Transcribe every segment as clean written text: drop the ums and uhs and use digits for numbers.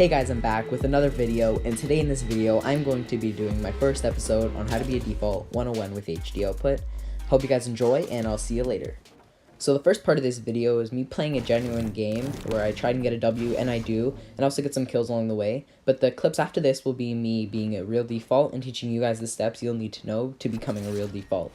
Hey guys, I'm back with another video, and today in this video I'm going to be doing my first episode on how to be a default 101 with HD output. Hope you guys enjoy, and I'll see you later. So the first part of this video is me playing a genuine game where I try and get a W, and I do, and also get some kills along the way. But the clips after this will be me being a real default and teaching you guys the steps you'll need to know to becoming a real default.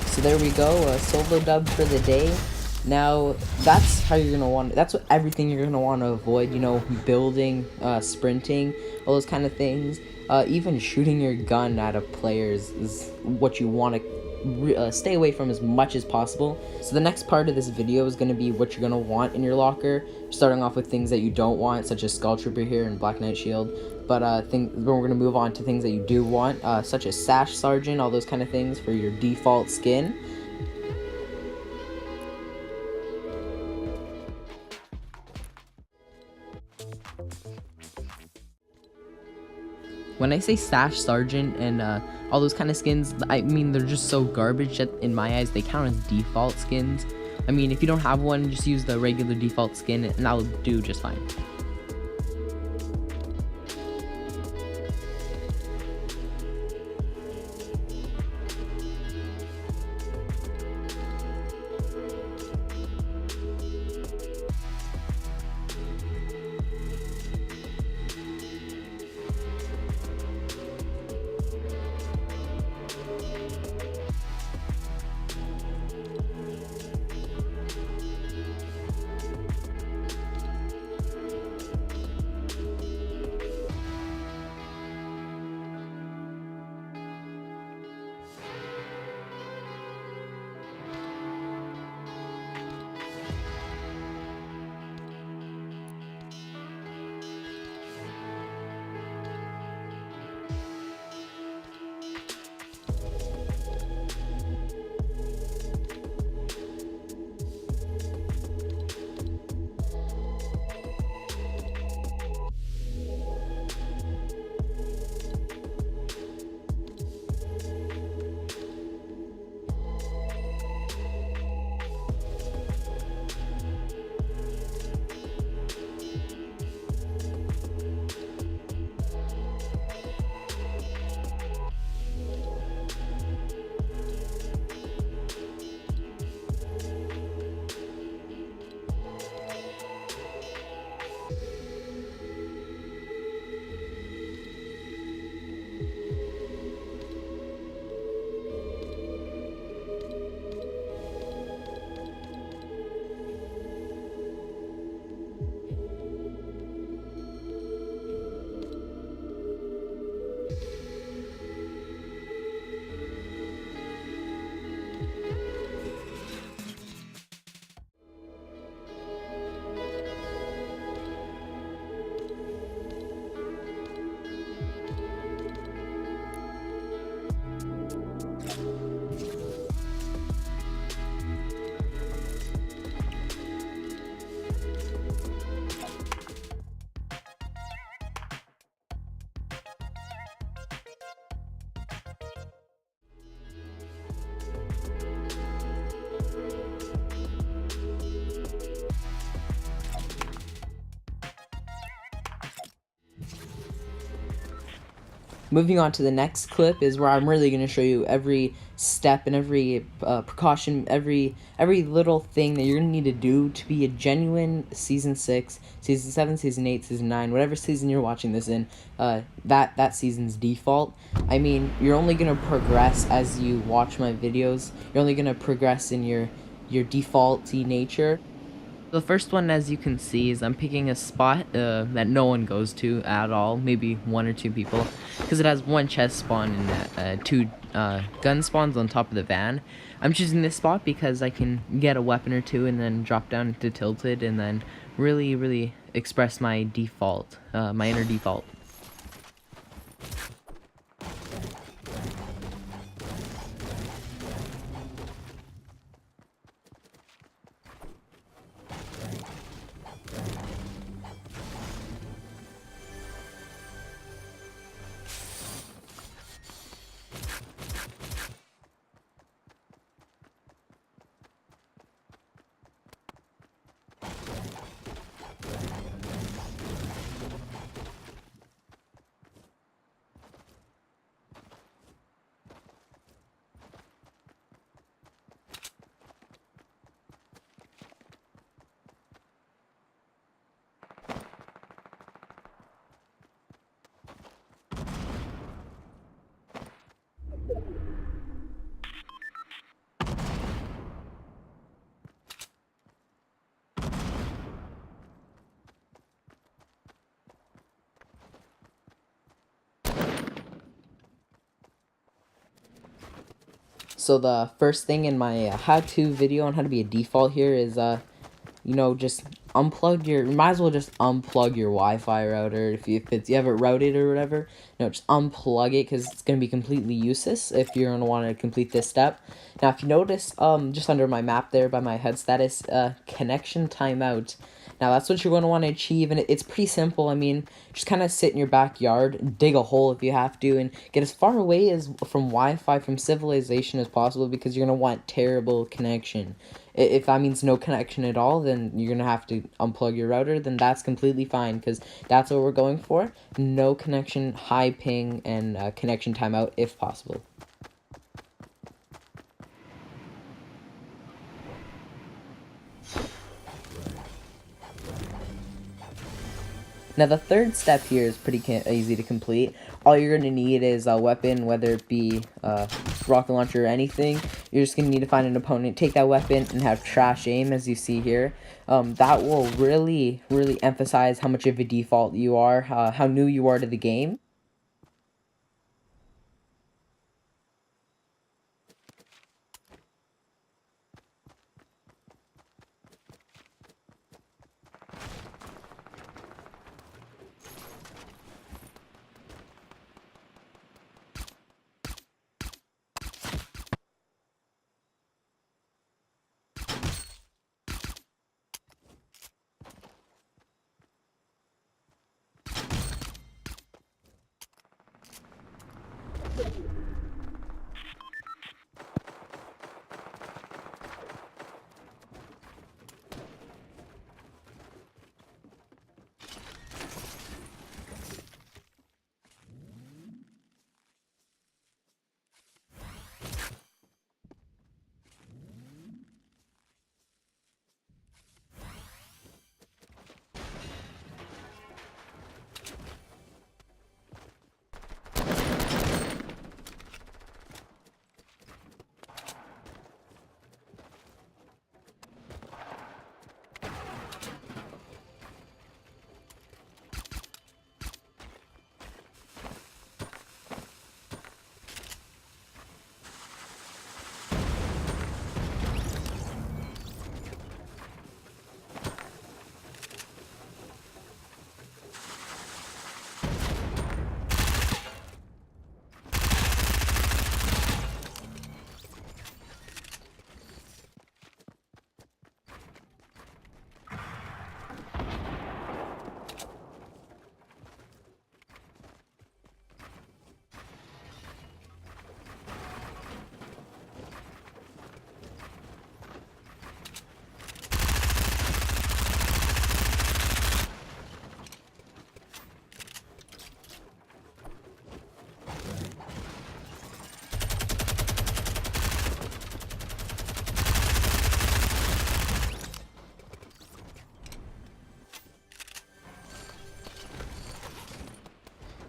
So there we go, a solo dub for the day. Now, that's how you're gonna want, that's what everything you're gonna want to avoid, you know, building, sprinting, all those kind of things. Even shooting your gun at a player is what you want to stay away from as much as possible. So the next part of this video is going to be what you're going to want in your locker, starting off with things that you don't want, such as Skull Trooper here and Black Knight Shield. But we're going to move on to things that you do want, such as Sash Sergeant, all those kind of things for your default skin. When I say Sash Sergeant and all those kind of skins, I mean they're just so garbage that in my eyes they count as default skins. I mean, if you don't have one, just use the regular default skin and that'll do just fine. Moving on to the next clip is where I'm really going to show you every step and every precaution, every little thing that you're going to need to do to be a genuine season 6, season 7, season 8, season 9, whatever season you're watching this in, that season's default. I mean, you're only going to progress as you watch my videos. You're only going to progress in your defaulty nature. The first one, as you can see, is I'm picking a spot that no one goes to at all, maybe 1 or 2 people, because it has 1 chest spawn and 2 gun spawns on top of the van. I'm choosing this spot because I can get a weapon or 2 and then drop down to tilted and then really express my default, my inner default. So the first thing in my how-to video on how to be a default here is just unplug your, you might as well just unplug your Wi-Fi router if you have it routed or whatever. Just unplug it because it's going to be completely useless if you're going to want to complete this step. Now, if you notice, just under my map there by my head status, connection timeout. Now, that's what you're going to want to achieve, and it's pretty simple. I mean, just kind of sit in your backyard, dig a hole if you have to, and get as far away as from Wi-Fi, from civilization as possible, because you're going to want terrible connection. If that means no connection at all, then you're going to have to unplug your router, then that's completely fine, because that's what we're going for. No connection, high ping, and connection timeout if possible. Now the third step here is pretty easy to complete. All you're going to need is a weapon, whether it be rocket launcher or anything. You're just going to need to find an opponent, take that weapon, and have trash aim, as you see here. That will really emphasize how much of a default you are, how new you are to the game.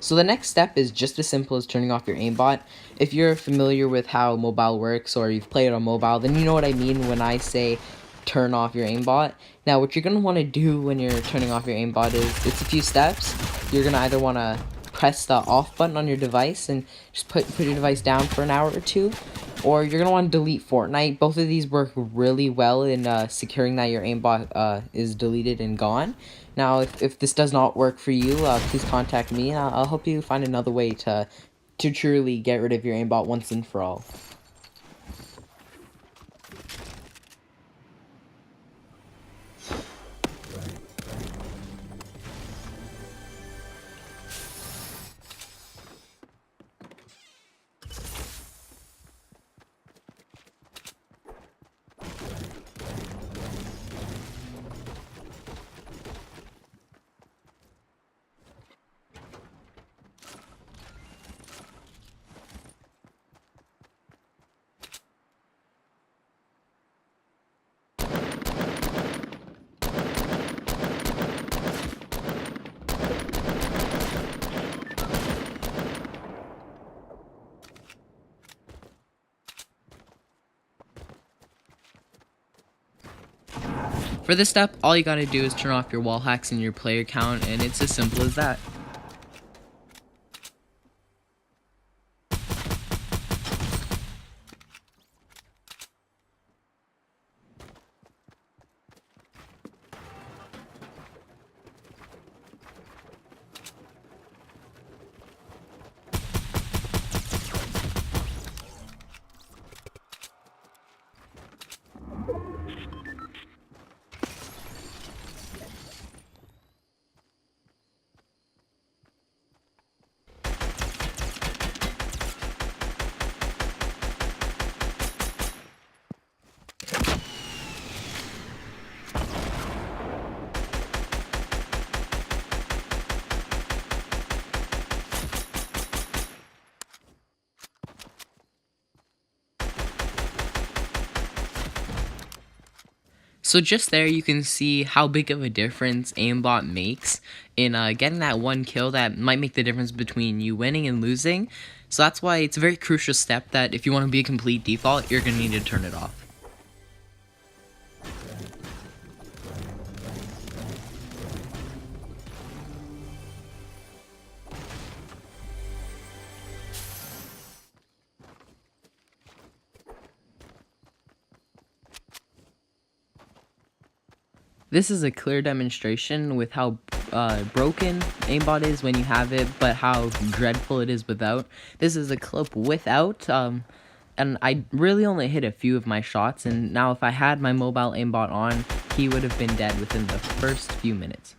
So the next step is just as simple as turning off your aimbot. If you're familiar with how mobile works or you've played on mobile, then you know what I mean when I say turn off your aimbot. Now what you're going to want to do when you're turning off your aimbot is, it's a few steps. You're going to either want to press the off button on your device and just put your device down for an hour or two, or you're going to want to delete Fortnite. Both of these work really well in securing that your aimbot is deleted and gone. Now, if this does not work for you, please contact me, and I'll help you find another way to truly get rid of your aimbot once and for all. For this step, all you gotta do is turn off your wall hacks and your player count, and it's as simple as that. So just there you can see how big of a difference aimbot makes in getting that one kill that might make the difference between you winning and losing. So that's why it's a very crucial step that if you want to be a complete default, you're going to need to turn it off. This is a clear demonstration with how broken aimbot is when you have it, but how dreadful it is without. This is a clip without, and I really only hit a few of my shots, and now if I had my mobile aimbot on, he would have been dead within the first few minutes.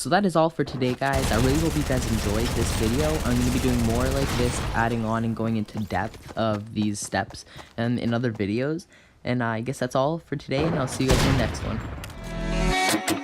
So that is all for today, guys. I really hope you guys enjoyed this video. I'm going to be doing more like this, adding on and going into depth of these steps and in other videos. And I guess that's all for today, and I'll see you guys in the next one.